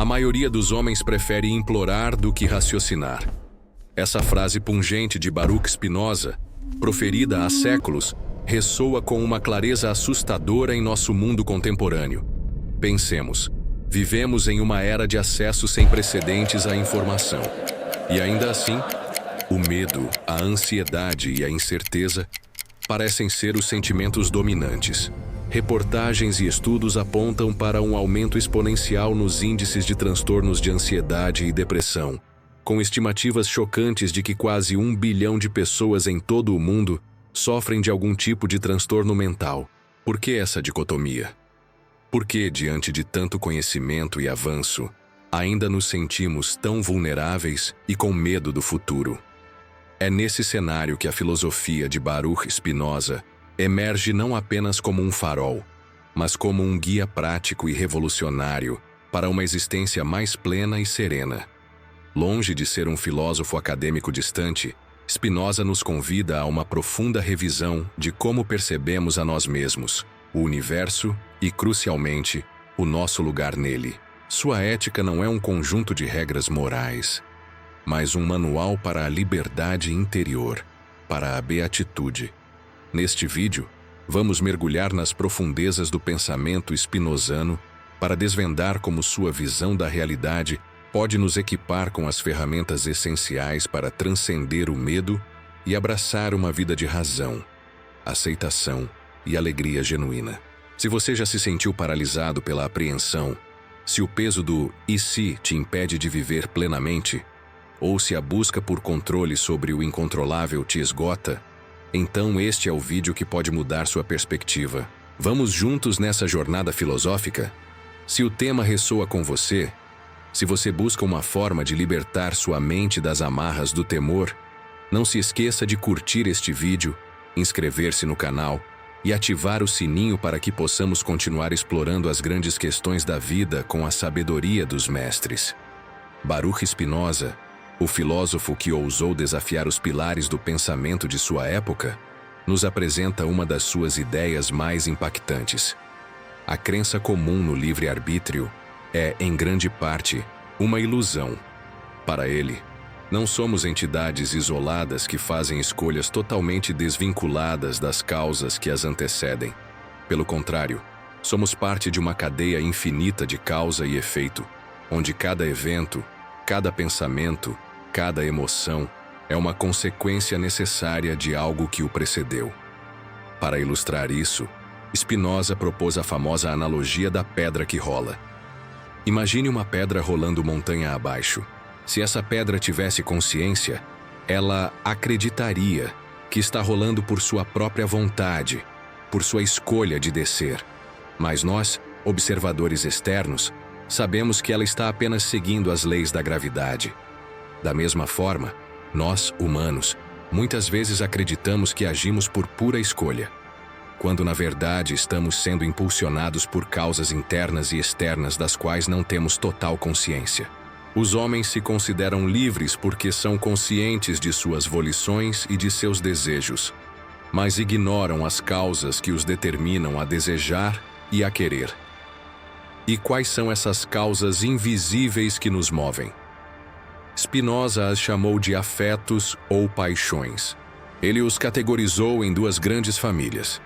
A maioria dos homens prefere implorar do que raciocinar. Essa frase pungente de Baruch Spinoza, proferida há séculos, ressoa com uma clareza assustadora em nosso mundo contemporâneo. Pensemos, vivemos em uma era de acesso sem precedentes à informação. E ainda assim, o medo, a ansiedade e a incerteza parecem ser os sentimentos dominantes. Reportagens e estudos apontam para um aumento exponencial nos índices de transtornos de ansiedade e depressão, com estimativas chocantes de que quase 1 bilhão de pessoas em todo o mundo sofrem de algum tipo de transtorno mental. Por que essa dicotomia? Por que, diante de tanto conhecimento e avanço, ainda nos sentimos tão vulneráveis e com medo do futuro? É nesse cenário que a filosofia de Baruch Spinoza emerge não apenas como um farol, mas como um guia prático e revolucionário para uma existência mais plena e serena. Longe de ser um filósofo acadêmico distante, Spinoza nos convida a uma profunda revisão de como percebemos a nós mesmos, o universo e, crucialmente, o nosso lugar nele. Sua ética não é um conjunto de regras morais, mas um manual para a liberdade interior, para a beatitude. Neste vídeo, vamos mergulhar nas profundezas do pensamento spinozano para desvendar como sua visão da realidade pode nos equipar com as ferramentas essenciais para transcender o medo e abraçar uma vida de razão, aceitação e alegria genuína. Se você já se sentiu paralisado pela apreensão, se o peso do "e se" te impede de viver plenamente, ou se a busca por controle sobre o incontrolável te esgota, então este é o vídeo que pode mudar sua perspectiva. Vamos juntos nessa jornada filosófica? Se o tema ressoa com você, se você busca uma forma de libertar sua mente das amarras do temor, não se esqueça de curtir este vídeo, inscrever-se no canal e ativar o sininho para que possamos continuar explorando as grandes questões da vida com a sabedoria dos mestres. Baruch Spinoza, o filósofo que ousou desafiar os pilares do pensamento de sua época, nos apresenta uma das suas ideias mais impactantes. A crença comum no livre-arbítrio é, em grande parte, uma ilusão. Para ele, não somos entidades isoladas que fazem escolhas totalmente desvinculadas das causas que as antecedem. Pelo contrário, somos parte de uma cadeia infinita de causa e efeito, onde cada evento, cada pensamento, cada emoção é uma consequência necessária de algo que o precedeu. Para ilustrar isso, Spinoza propôs a famosa analogia da pedra que rola. Imagine uma pedra rolando montanha abaixo. Se essa pedra tivesse consciência, ela acreditaria que está rolando por sua própria vontade, por sua escolha de descer. Mas nós, observadores externos, sabemos que ela está apenas seguindo as leis da gravidade. Da mesma forma, nós, humanos, muitas vezes acreditamos que agimos por pura escolha, quando na verdade estamos sendo impulsionados por causas internas e externas das quais não temos total consciência. Os homens se consideram livres porque são conscientes de suas volições e de seus desejos, mas ignoram as causas que os determinam a desejar e a querer. E quais são essas causas invisíveis que nos movem? Spinoza as chamou de afetos ou paixões. Ele os categorizou em duas grandes famílias: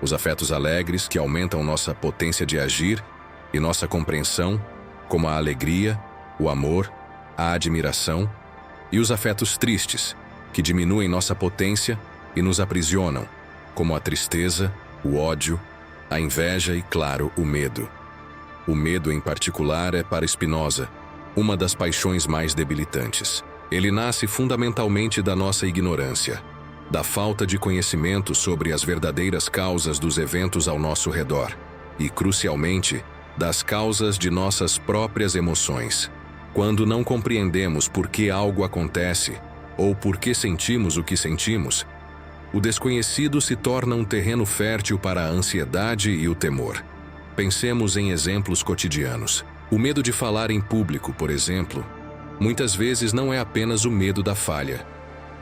os afetos alegres, que aumentam nossa potência de agir e nossa compreensão, como a alegria, o amor, a admiração, e os afetos tristes, que diminuem nossa potência e nos aprisionam, como a tristeza, o ódio, a inveja e, claro, o medo. O medo, em particular, é para Spinoza uma das paixões mais debilitantes. Ele nasce fundamentalmente da nossa ignorância, da falta de conhecimento sobre as verdadeiras causas dos eventos ao nosso redor e, crucialmente, das causas de nossas próprias emoções. Quando não compreendemos por que algo acontece ou por que sentimos o que sentimos, o desconhecido se torna um terreno fértil para a ansiedade e o temor. Pensemos em exemplos cotidianos. O medo de falar em público, por exemplo, muitas vezes não é apenas o medo da falha,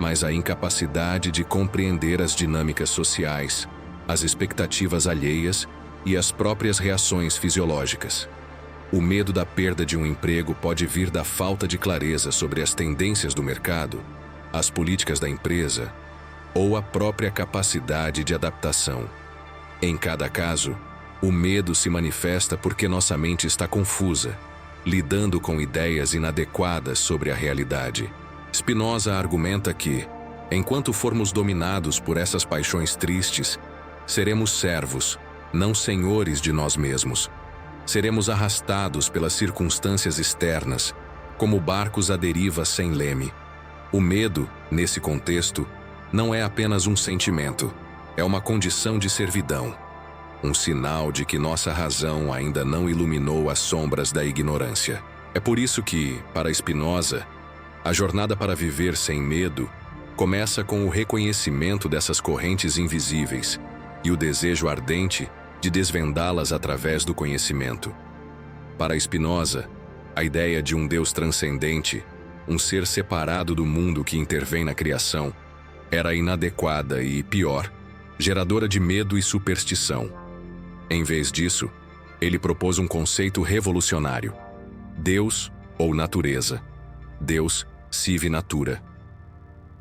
mas a incapacidade de compreender as dinâmicas sociais, as expectativas alheias e as próprias reações fisiológicas. O medo da perda de um emprego pode vir da falta de clareza sobre as tendências do mercado, as políticas da empresa ou a própria capacidade de adaptação. Em cada caso, o medo se manifesta porque nossa mente está confusa, lidando com ideias inadequadas sobre a realidade. Spinoza argumenta que, enquanto formos dominados por essas paixões tristes, seremos servos, não senhores de nós mesmos. Seremos arrastados pelas circunstâncias externas, como barcos à deriva sem leme. O medo, nesse contexto, não é apenas um sentimento, é uma condição de servidão, um sinal de que nossa razão ainda não iluminou as sombras da ignorância. É por isso que, para Spinoza, a jornada para viver sem medo começa com o reconhecimento dessas correntes invisíveis e o desejo ardente de desvendá-las através do conhecimento. Para Spinoza, a ideia de um Deus transcendente, um ser separado do mundo que intervém na criação, era inadequada e, pior, geradora de medo e superstição. Em vez disso, ele propôs um conceito revolucionário: Deus ou natureza. Deus sive natura.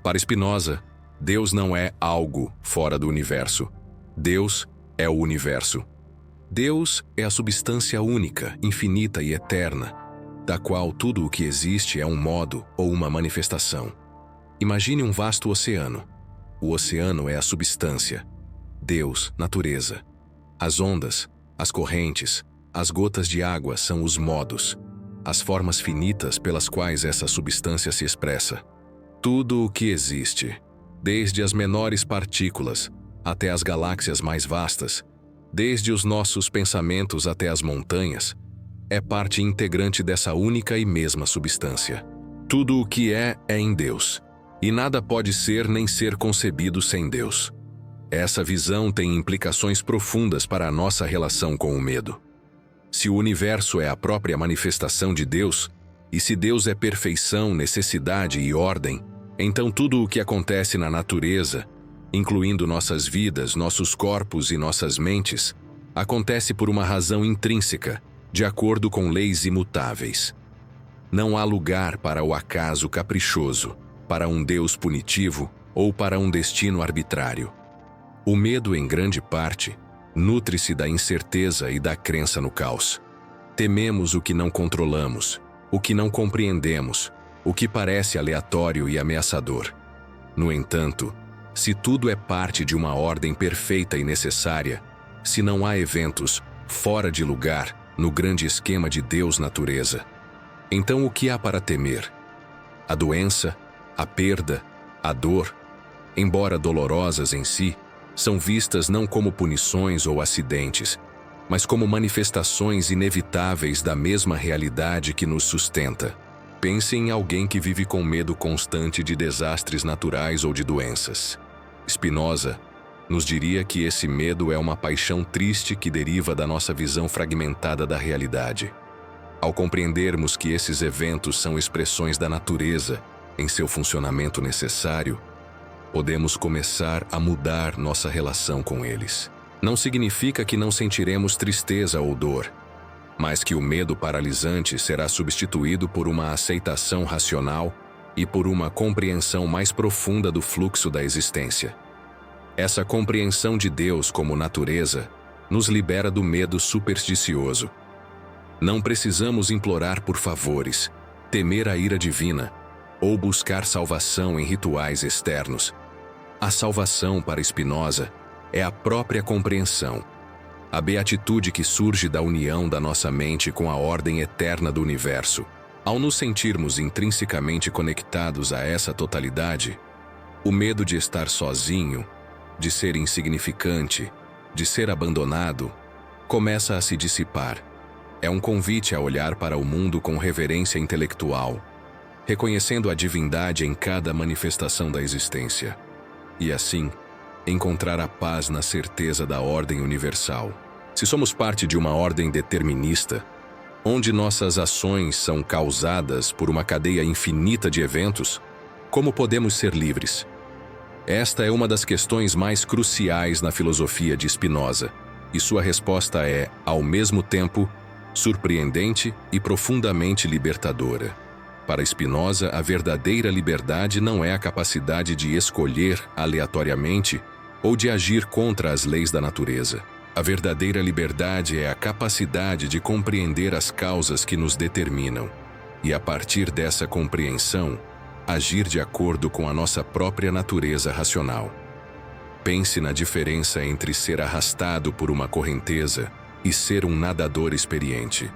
Para Spinoza, Deus não é algo fora do universo. Deus é o universo. Deus é a substância única, infinita e eterna, da qual tudo o que existe é um modo ou uma manifestação. Imagine um vasto oceano. O oceano é a substância. Deus, natureza. As ondas, as correntes, as gotas de água são os modos, as formas finitas pelas quais essa substância se expressa. Tudo o que existe, desde as menores partículas até as galáxias mais vastas, desde os nossos pensamentos até as montanhas, é parte integrante dessa única e mesma substância. Tudo o que é em Deus, e nada pode ser nem ser concebido sem Deus. Essa visão tem implicações profundas para a nossa relação com o medo. Se o universo é a própria manifestação de Deus, e se Deus é perfeição, necessidade e ordem, então tudo o que acontece na natureza, incluindo nossas vidas, nossos corpos e nossas mentes, acontece por uma razão intrínseca, de acordo com leis imutáveis. Não há lugar para o acaso caprichoso, para um Deus punitivo ou para um destino arbitrário. O medo, em grande parte, nutre-se da incerteza e da crença no caos. Tememos o que não controlamos, o que não compreendemos, o que parece aleatório e ameaçador. No entanto, se tudo é parte de uma ordem perfeita e necessária, se não há eventos fora de lugar no grande esquema de Deus-natureza, então o que há para temer? A doença, a perda, a dor, embora dolorosas em si, são vistas não como punições ou acidentes, mas como manifestações inevitáveis da mesma realidade que nos sustenta. Pense em alguém que vive com medo constante de desastres naturais ou de doenças. Spinoza nos diria que esse medo é uma paixão triste que deriva da nossa visão fragmentada da realidade. Ao compreendermos que esses eventos são expressões da natureza em seu funcionamento necessário, podemos começar a mudar nossa relação com eles. Não significa que não sentiremos tristeza ou dor, mas que o medo paralisante será substituído por uma aceitação racional e por uma compreensão mais profunda do fluxo da existência. Essa compreensão de Deus como natureza nos libera do medo supersticioso. Não precisamos implorar por favores, temer a ira divina ou buscar salvação em rituais externos. A salvação, para Spinoza, é a própria compreensão, a beatitude que surge da união da nossa mente com a ordem eterna do universo. Ao nos sentirmos intrinsecamente conectados a essa totalidade, o medo de estar sozinho, de ser insignificante, de ser abandonado, começa a se dissipar. É um convite a olhar para o mundo com reverência intelectual, reconhecendo a divindade em cada manifestação da existência. E assim, encontrar a paz na certeza da ordem universal. Se somos parte de uma ordem determinista, onde nossas ações são causadas por uma cadeia infinita de eventos, como podemos ser livres? Esta é uma das questões mais cruciais na filosofia de Spinoza, e sua resposta é, ao mesmo tempo, surpreendente e profundamente libertadora. Para Spinoza, a verdadeira liberdade não é a capacidade de escolher aleatoriamente ou de agir contra as leis da natureza. A verdadeira liberdade é a capacidade de compreender as causas que nos determinam e, a partir dessa compreensão, agir de acordo com a nossa própria natureza racional. Pense na diferença entre ser arrastado por uma correnteza e ser um nadador experiente.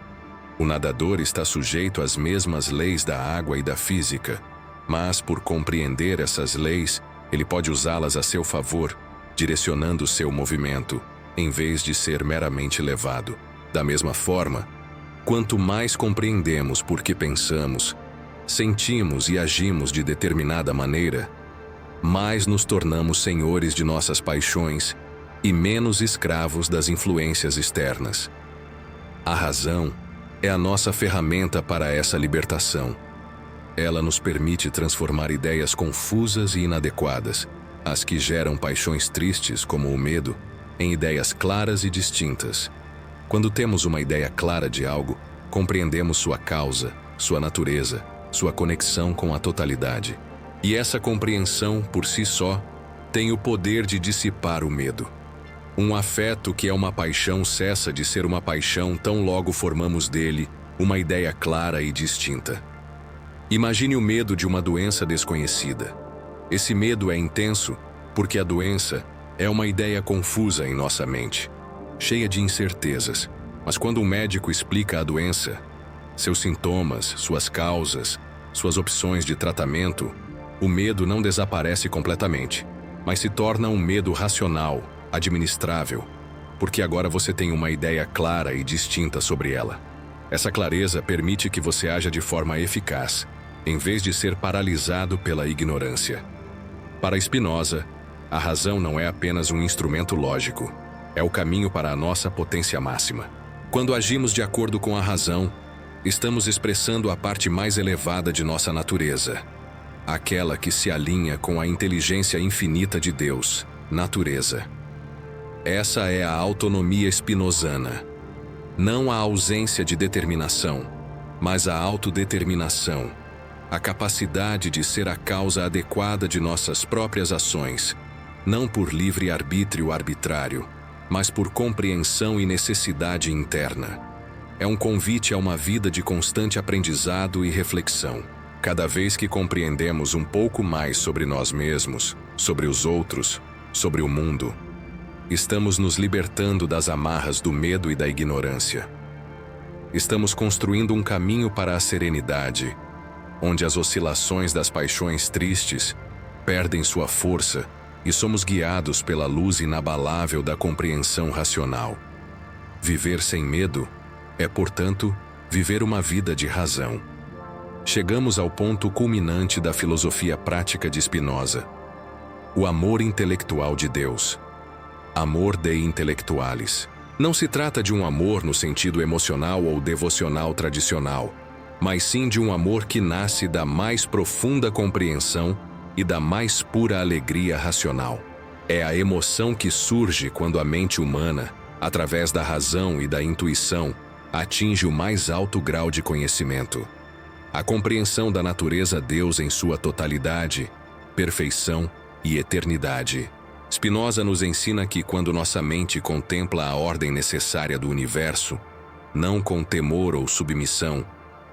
O nadador está sujeito às mesmas leis da água e da física, mas, por compreender essas leis, ele pode usá-las a seu favor, direcionando seu movimento, em vez de ser meramente levado. Da mesma forma, quanto mais compreendemos por que pensamos, sentimos e agimos de determinada maneira, mais nos tornamos senhores de nossas paixões e menos escravos das influências externas. A razão é a nossa ferramenta para essa libertação. Ela nos permite transformar ideias confusas e inadequadas, as que geram paixões tristes como o medo, em ideias claras e distintas. Quando temos uma ideia clara de algo, compreendemos sua causa, sua natureza, sua conexão com a totalidade. E essa compreensão, por si só, tem o poder de dissipar o medo. Um afeto que é uma paixão cessa de ser uma paixão tão logo formamos dele uma ideia clara e distinta. Imagine o medo de uma doença desconhecida. Esse medo é intenso porque a doença é uma ideia confusa em nossa mente, cheia de incertezas. Mas quando um médico explica a doença, seus sintomas, suas causas, suas opções de tratamento, o medo não desaparece completamente, mas se torna um medo racional, administrável, porque agora você tem uma ideia clara e distinta sobre ela. Essa clareza permite que você haja de forma eficaz, em vez de ser paralisado pela ignorância. Para Spinoza, a razão não é apenas um instrumento lógico, é o caminho para a nossa potência máxima. Quando agimos de acordo com a razão, estamos expressando a parte mais elevada de nossa natureza, aquela que se alinha com a inteligência infinita de Deus, natureza. Essa é a autonomia spinozana. Não a ausência de determinação, mas a autodeterminação, a capacidade de ser a causa adequada de nossas próprias ações, não por livre arbítrio arbitrário, mas por compreensão e necessidade interna. É um convite a uma vida de constante aprendizado e reflexão. Cada vez que compreendemos um pouco mais sobre nós mesmos, sobre os outros, sobre o mundo, estamos nos libertando das amarras do medo e da ignorância. Estamos construindo um caminho para a serenidade, onde as oscilações das paixões tristes perdem sua força e somos guiados pela luz inabalável da compreensão racional. Viver sem medo é, portanto, viver uma vida de razão. Chegamos ao ponto culminante da filosofia prática de Spinoza: o amor intelectual de Deus. Amor Dei Intellectualis. Não se trata de um amor no sentido emocional ou devocional tradicional, mas sim de um amor que nasce da mais profunda compreensão e da mais pura alegria racional. É a emoção que surge quando a mente humana, através da razão e da intuição, atinge o mais alto grau de conhecimento. A compreensão da natureza Deus em sua totalidade, perfeição e eternidade. Spinoza nos ensina que quando nossa mente contempla a ordem necessária do universo, não com temor ou submissão,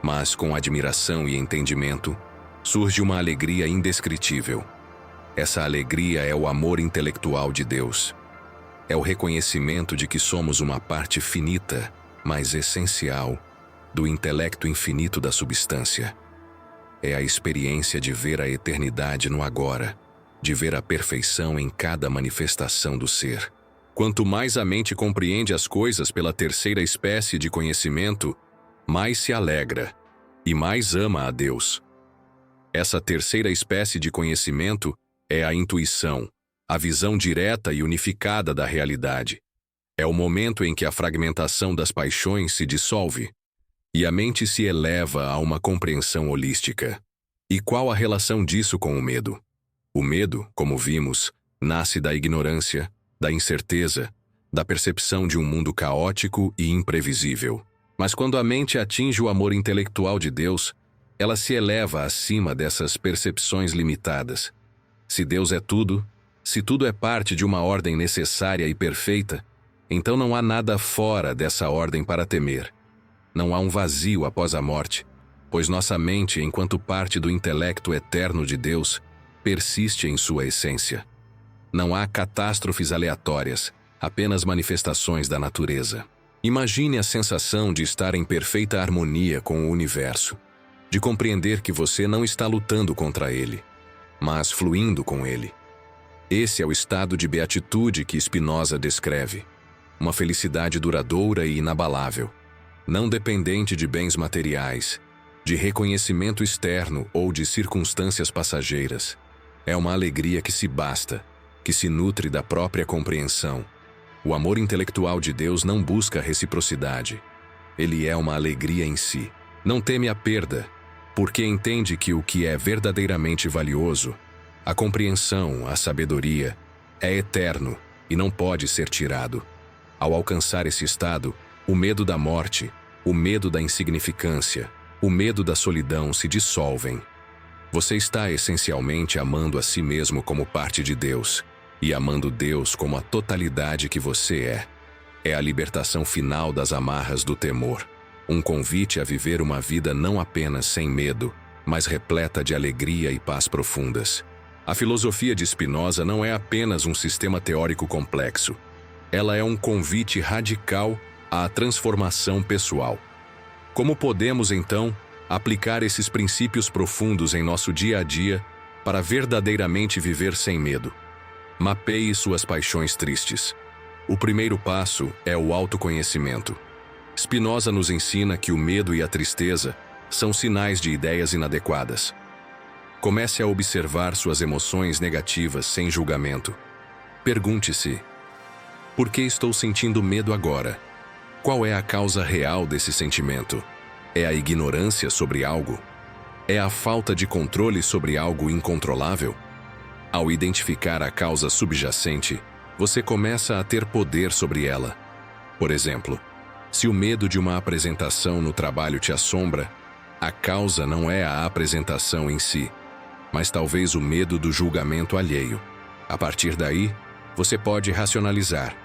mas com admiração e entendimento, surge uma alegria indescritível. Essa alegria é o amor intelectual de Deus. É o reconhecimento de que somos uma parte finita, mas essencial, do intelecto infinito da substância. É a experiência de ver a eternidade no agora, de ver a perfeição em cada manifestação do ser. Quanto mais a mente compreende as coisas pela terceira espécie de conhecimento, mais se alegra e mais ama a Deus. Essa terceira espécie de conhecimento é a intuição, a visão direta e unificada da realidade. É o momento em que a fragmentação das paixões se dissolve e a mente se eleva a uma compreensão holística. E qual a relação disso com o medo? O medo, como vimos, nasce da ignorância, da incerteza, da percepção de um mundo caótico e imprevisível. Mas quando a mente atinge o amor intelectual de Deus, ela se eleva acima dessas percepções limitadas. Se Deus é tudo, se tudo é parte de uma ordem necessária e perfeita, então não há nada fora dessa ordem para temer. Não há um vazio após a morte, pois nossa mente, enquanto parte do intelecto eterno de Deus, persiste em sua essência. Não há catástrofes aleatórias, apenas manifestações da natureza. Imagine a sensação de estar em perfeita harmonia com o universo, de compreender que você não está lutando contra ele, mas fluindo com ele. Esse é o estado de beatitude que Spinoza descreve, uma felicidade duradoura e inabalável, não dependente de bens materiais, de reconhecimento externo ou de circunstâncias passageiras. É uma alegria que se basta, que se nutre da própria compreensão. O amor intelectual de Deus não busca reciprocidade. Ele é uma alegria em si. Não teme a perda, porque entende que o que é verdadeiramente valioso, a compreensão, a sabedoria, é eterno e não pode ser tirado. Ao alcançar esse estado, o medo da morte, o medo da insignificância, o medo da solidão se dissolvem. Você está essencialmente amando a si mesmo como parte de Deus e amando Deus como a totalidade que você é. É a libertação final das amarras do temor, um convite a viver uma vida não apenas sem medo, mas repleta de alegria e paz profundas. A filosofia de Spinoza não é apenas um sistema teórico complexo. Ela é um convite radical à transformação pessoal. Como podemos, então, aplicar esses princípios profundos em nosso dia a dia para verdadeiramente viver sem medo? Mapeie suas paixões tristes. O primeiro passo é o autoconhecimento. Spinoza nos ensina que o medo e a tristeza são sinais de ideias inadequadas. Comece a observar suas emoções negativas sem julgamento. Pergunte-se: por que estou sentindo medo agora? Qual é a causa real desse sentimento? É a ignorância sobre algo? É a falta de controle sobre algo incontrolável? Ao identificar a causa subjacente, você começa a ter poder sobre ela. Por exemplo, se o medo de uma apresentação no trabalho te assombra, a causa não é a apresentação em si, mas talvez o medo do julgamento alheio. A partir daí, você pode racionalizar.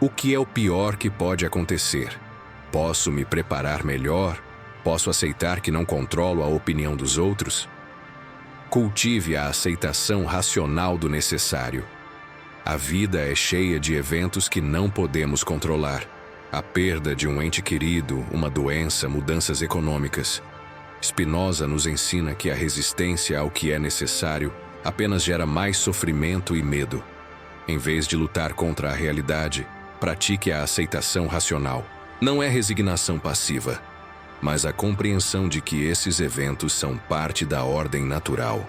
O que é o pior que pode acontecer? Posso me preparar melhor? Posso aceitar que não controlo a opinião dos outros? Cultive a aceitação racional do necessário. A vida é cheia de eventos que não podemos controlar. A perda de um ente querido, uma doença, mudanças econômicas. Spinoza nos ensina que a resistência ao que é necessário apenas gera mais sofrimento e medo. Em vez de lutar contra a realidade, pratique a aceitação racional. Não é resignação passiva, mas a compreensão de que esses eventos são parte da ordem natural.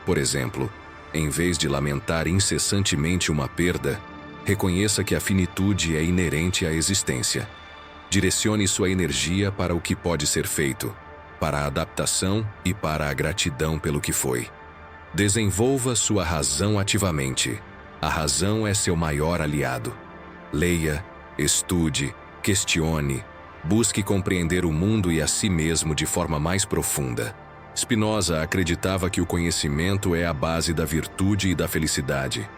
Por exemplo, em vez de lamentar incessantemente uma perda, reconheça que a finitude é inerente à existência. Direcione sua energia para o que pode ser feito, para a adaptação e para a gratidão pelo que foi. Desenvolva sua razão ativamente. A razão é seu maior aliado. Leia, estude, questione, busque compreender o mundo e a si mesmo de forma mais profunda. Spinoza acreditava que o conhecimento é a base da virtude e da felicidade.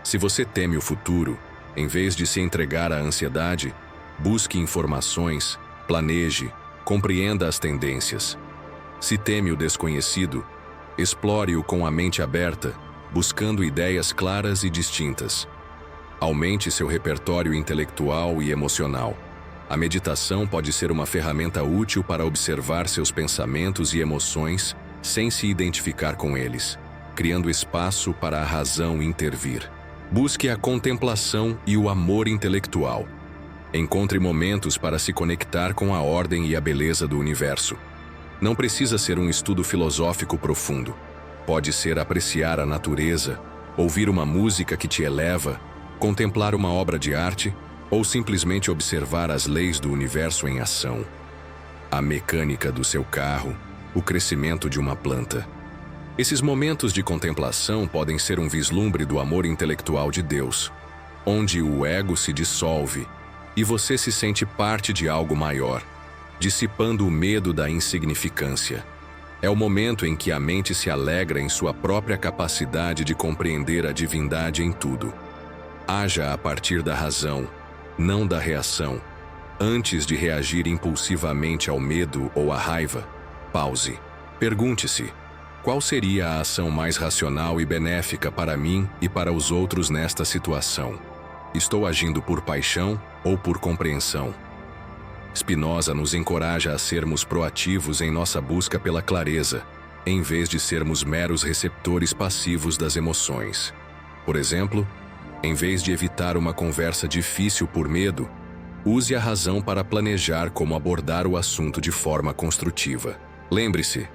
Se você teme o futuro, em vez de se entregar à ansiedade, busque informações, planeje, compreenda as tendências. Se teme o desconhecido, explore-o com a mente aberta, buscando ideias claras e distintas. Aumente seu repertório intelectual e emocional. A meditação pode ser uma ferramenta útil para observar seus pensamentos e emoções sem se identificar com eles, criando espaço para a razão intervir. Busque a contemplação e o amor intelectual. Encontre momentos para se conectar com a ordem e a beleza do universo. Não precisa ser um estudo filosófico profundo. Pode ser apreciar a natureza, ouvir uma música que te eleva, contemplar uma obra de arte ou simplesmente observar as leis do universo em ação. A mecânica do seu carro, o crescimento de uma planta. Esses momentos de contemplação podem ser um vislumbre do amor intelectual de Deus, onde o ego se dissolve e você se sente parte de algo maior, dissipando o medo da insignificância. É o momento em que a mente se alegra em sua própria capacidade de compreender a divindade em tudo. Haja a partir da razão, não da reação. Antes de reagir impulsivamente ao medo ou à raiva, pause. Pergunte-se: qual seria a ação mais racional e benéfica para mim e para os outros nesta situação? Estou agindo por paixão ou por compreensão? Spinoza nos encoraja a sermos proativos em nossa busca pela clareza, em vez de sermos meros receptores passivos das emoções. Por exemplo, em vez de evitar uma conversa difícil por medo, use a razão para planejar como abordar o assunto de forma construtiva. Lembre-se,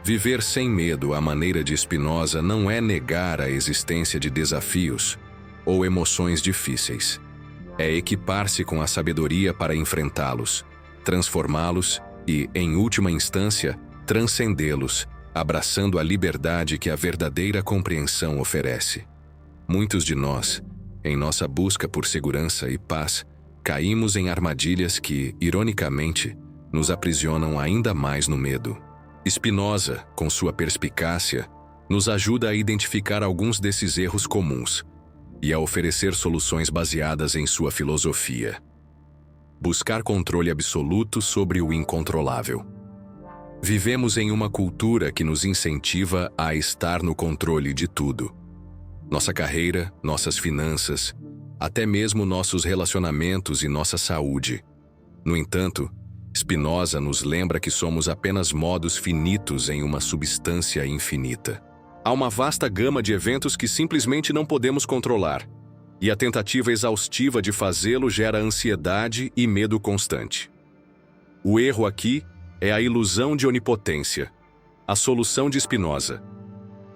viver sem medo à maneira de Spinoza não é negar a existência de desafios ou emoções difíceis. É equipar-se com a sabedoria para enfrentá-los, transformá-los e, em última instância, transcendê-los, abraçando a liberdade que a verdadeira compreensão oferece. Muitos de nós, em nossa busca por segurança e paz, caímos em armadilhas que, ironicamente, nos aprisionam ainda mais no medo. Spinoza, com sua perspicácia, nos ajuda a identificar alguns desses erros comuns e a oferecer soluções baseadas em sua filosofia. Buscar controle absoluto sobre o incontrolável. Vivemos em uma cultura que nos incentiva a estar no controle de tudo. Nossa carreira, nossas finanças, até mesmo nossos relacionamentos e nossa saúde. No entanto, Spinoza nos lembra que somos apenas modos finitos em uma substância infinita. Há uma vasta gama de eventos que simplesmente não podemos controlar, e a tentativa exaustiva de fazê-lo gera ansiedade e medo constante. O erro aqui é a ilusão de onipotência, a solução de Spinoza.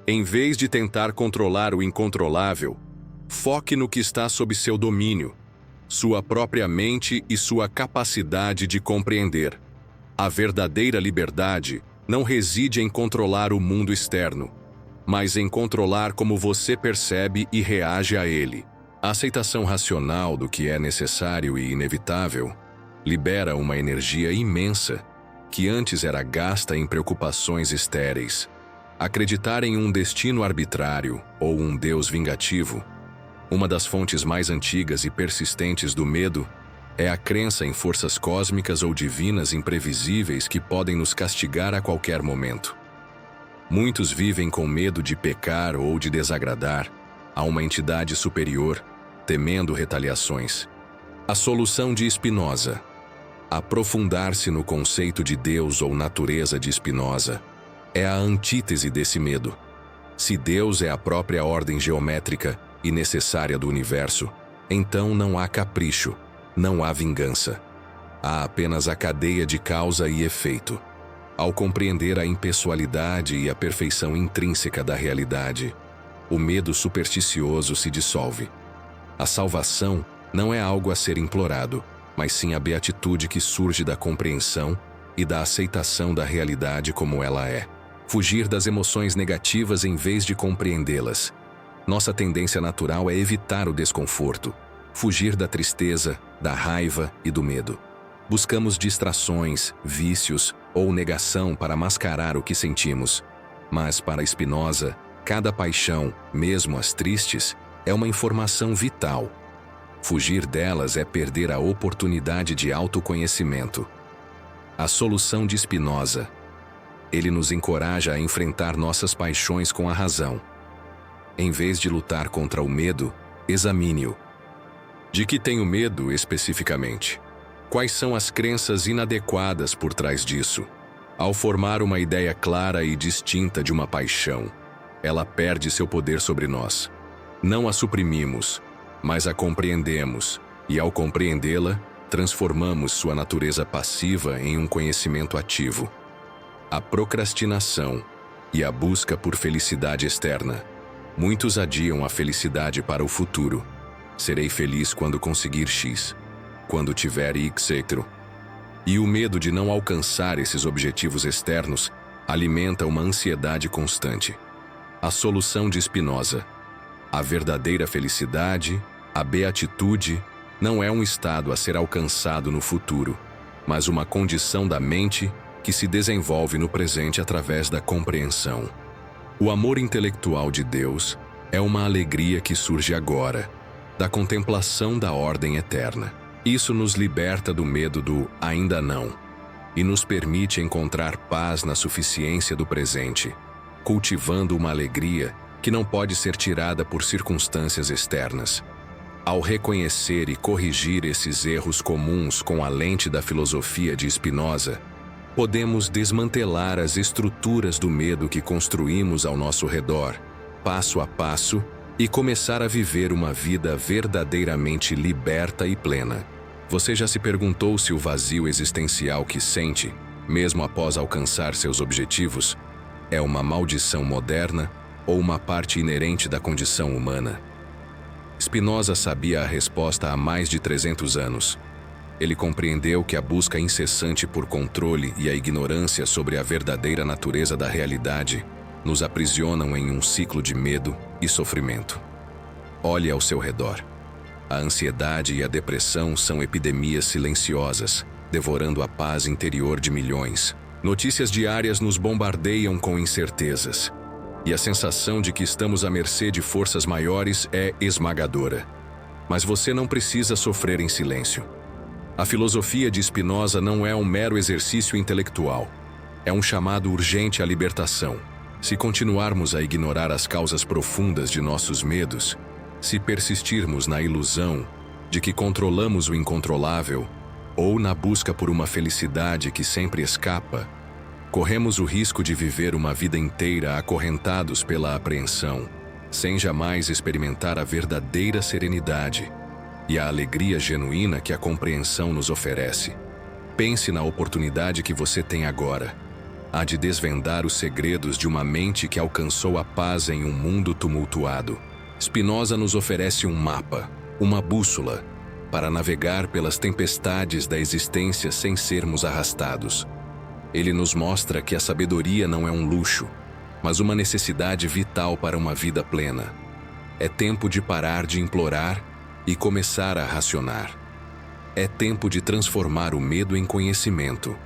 Em vez de tentar controlar o incontrolável, foque no que está sob seu domínio, sua própria mente e sua capacidade de compreender. A verdadeira liberdade não reside em controlar o mundo externo, mas em controlar como você percebe e reage a ele. A aceitação racional do que é necessário e inevitável libera uma energia imensa que antes era gasta em preocupações estéreis. Acreditar em um destino arbitrário ou um Deus vingativo, uma das fontes mais antigas e persistentes do medo, é a crença em forças cósmicas ou divinas imprevisíveis que podem nos castigar a qualquer momento. Muitos vivem com medo de pecar ou de desagradar a uma entidade superior, temendo retaliações. A solução de Spinoza: aprofundar-se no conceito de Deus ou natureza de Spinoza, é a antítese desse medo. Se Deus é a própria ordem geométrica e necessária do universo, então não há capricho, não há vingança. Há apenas a cadeia de causa e efeito. Ao compreender a impessoalidade e a perfeição intrínseca da realidade, o medo supersticioso se dissolve. A salvação não é algo a ser implorado, mas sim a beatitude que surge da compreensão e da aceitação da realidade como ela é. Fugir das emoções negativas em vez de compreendê-las. Nossa tendência natural é evitar o desconforto, fugir da tristeza, da raiva e do medo. Buscamos distrações, vícios ou negação para mascarar o que sentimos. Mas, para Spinoza, cada paixão, mesmo as tristes, é uma informação vital. Fugir delas é perder a oportunidade de autoconhecimento. A solução de Spinoza: ele nos encoraja a enfrentar nossas paixões com a razão. Em vez de lutar contra o medo, examine-o. De que tenho medo especificamente? Quais são as crenças inadequadas por trás disso? Ao formar uma ideia clara e distinta de uma paixão, ela perde seu poder sobre nós. Não a suprimimos, mas a compreendemos, e ao compreendê-la, transformamos sua natureza passiva em um conhecimento ativo. A procrastinação e a busca por felicidade externa. Muitos adiam a felicidade para o futuro. Serei feliz quando conseguir X, quando tiver etc. E o medo de não alcançar esses objetivos externos alimenta uma ansiedade constante. A solução de Spinoza: a verdadeira felicidade, a beatitude, não é um estado a ser alcançado no futuro, mas uma condição da mente que se desenvolve no presente através da compreensão. O amor intelectual de Deus é uma alegria que surge agora, da contemplação da ordem eterna. Isso nos liberta do medo do ainda não e nos permite encontrar paz na suficiência do presente, cultivando uma alegria que não pode ser tirada por circunstâncias externas. Ao reconhecer e corrigir esses erros comuns com a lente da filosofia de Spinoza, podemos desmantelar as estruturas do medo que construímos ao nosso redor, passo a passo, e começar a viver uma vida verdadeiramente liberta e plena. Você já se perguntou se o vazio existencial que sente, mesmo após alcançar seus objetivos, é uma maldição moderna ou uma parte inerente da condição humana? Spinoza sabia a resposta há mais de 300 anos. Ele compreendeu que a busca incessante por controle e a ignorância sobre a verdadeira natureza da realidade nos aprisionam em um ciclo de medo e sofrimento. Olhe ao seu redor. A ansiedade e a depressão são epidemias silenciosas, devorando a paz interior de milhões. Notícias diárias nos bombardeiam com incertezas, e a sensação de que estamos à mercê de forças maiores é esmagadora. Mas você não precisa sofrer em silêncio. A filosofia de Spinoza não é um mero exercício intelectual. É um chamado urgente à libertação. Se continuarmos a ignorar as causas profundas de nossos medos, se persistirmos na ilusão de que controlamos o incontrolável ou na busca por uma felicidade que sempre escapa, corremos o risco de viver uma vida inteira acorrentados pela apreensão, sem jamais experimentar a verdadeira serenidade e a alegria genuína que a compreensão nos oferece. Pense na oportunidade que você tem agora. Há de desvendar os segredos de uma mente que alcançou a paz em um mundo tumultuado. Spinoza nos oferece um mapa, uma bússola, para navegar pelas tempestades da existência sem sermos arrastados. Ele nos mostra que a sabedoria não é um luxo, mas uma necessidade vital para uma vida plena. É tempo de parar de implorar e começar a racionar. É tempo de transformar o medo em conhecimento,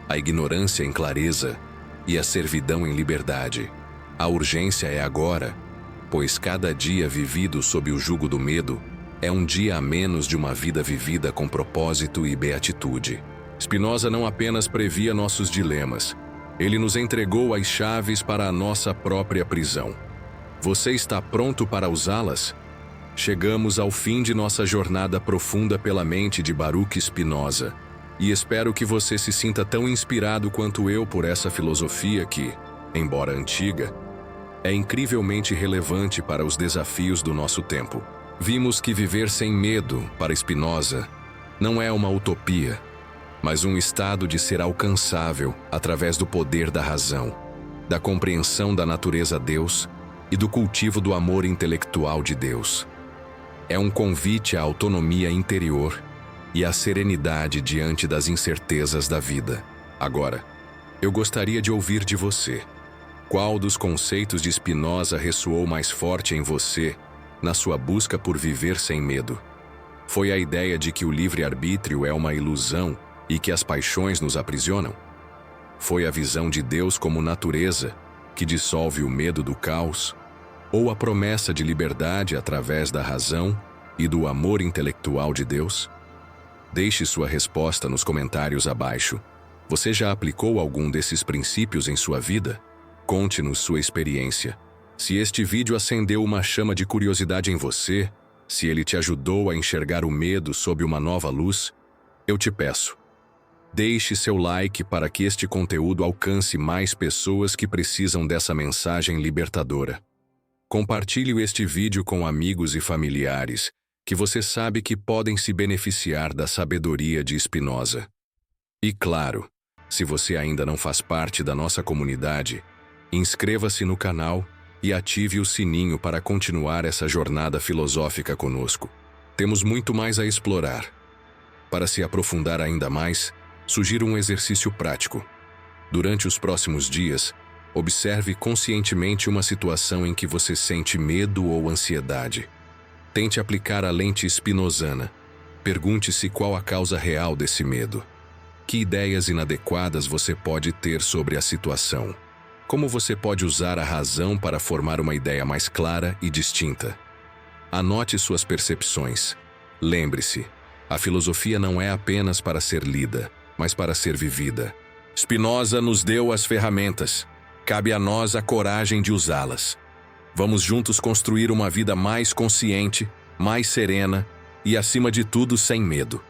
a ignorância em clareza e a servidão em liberdade. A urgência é agora, pois cada dia vivido sob o jugo do medo é um dia a menos de uma vida vivida com propósito e beatitude. Spinoza não apenas previa nossos dilemas, ele nos entregou as chaves para a nossa própria prisão. Você está pronto para usá-las? Chegamos ao fim de nossa jornada profunda pela mente de Baruch Spinoza, e espero que você se sinta tão inspirado quanto eu por essa filosofia que, embora antiga, é incrivelmente relevante para os desafios do nosso tempo. Vimos que viver sem medo, para Spinoza, não é uma utopia, mas um estado de ser alcançável através do poder da razão, da compreensão da natureza Deus e do cultivo do amor intelectual de Deus. É um convite à autonomia interior e à serenidade diante das incertezas da vida. Agora, eu gostaria de ouvir de você. Qual dos conceitos de Spinoza ressoou mais forte em você na sua busca por viver sem medo? Foi a ideia de que o livre-arbítrio é uma ilusão e que as paixões nos aprisionam? Foi a visão de Deus como natureza que dissolve o medo do caos? Ou a promessa de liberdade através da razão e do amor intelectual de Deus? Deixe sua resposta nos comentários abaixo. Você já aplicou algum desses princípios em sua vida? Conte-nos sua experiência. Se este vídeo acendeu uma chama de curiosidade em você, se ele te ajudou a enxergar o medo sob uma nova luz, eu te peço, deixe seu like para que este conteúdo alcance mais pessoas que precisam dessa mensagem libertadora. Compartilhe este vídeo com amigos e familiares que você sabe que podem se beneficiar da sabedoria de Spinoza. E claro, se você ainda não faz parte da nossa comunidade, inscreva-se no canal e ative o sininho para continuar essa jornada filosófica conosco. Temos muito mais a explorar. Para se aprofundar ainda mais, sugiro um exercício prático. Durante os próximos dias, observe conscientemente uma situação em que você sente medo ou ansiedade. Tente aplicar a lente spinozana. Pergunte-se qual a causa real desse medo. Que ideias inadequadas você pode ter sobre a situação? Como você pode usar a razão para formar uma ideia mais clara e distinta? Anote suas percepções. Lembre-se, a filosofia não é apenas para ser lida, mas para ser vivida. Spinoza nos deu as ferramentas. Cabe a nós a coragem de usá-las. Vamos juntos construir uma vida mais consciente, mais serena e, acima de tudo, sem medo.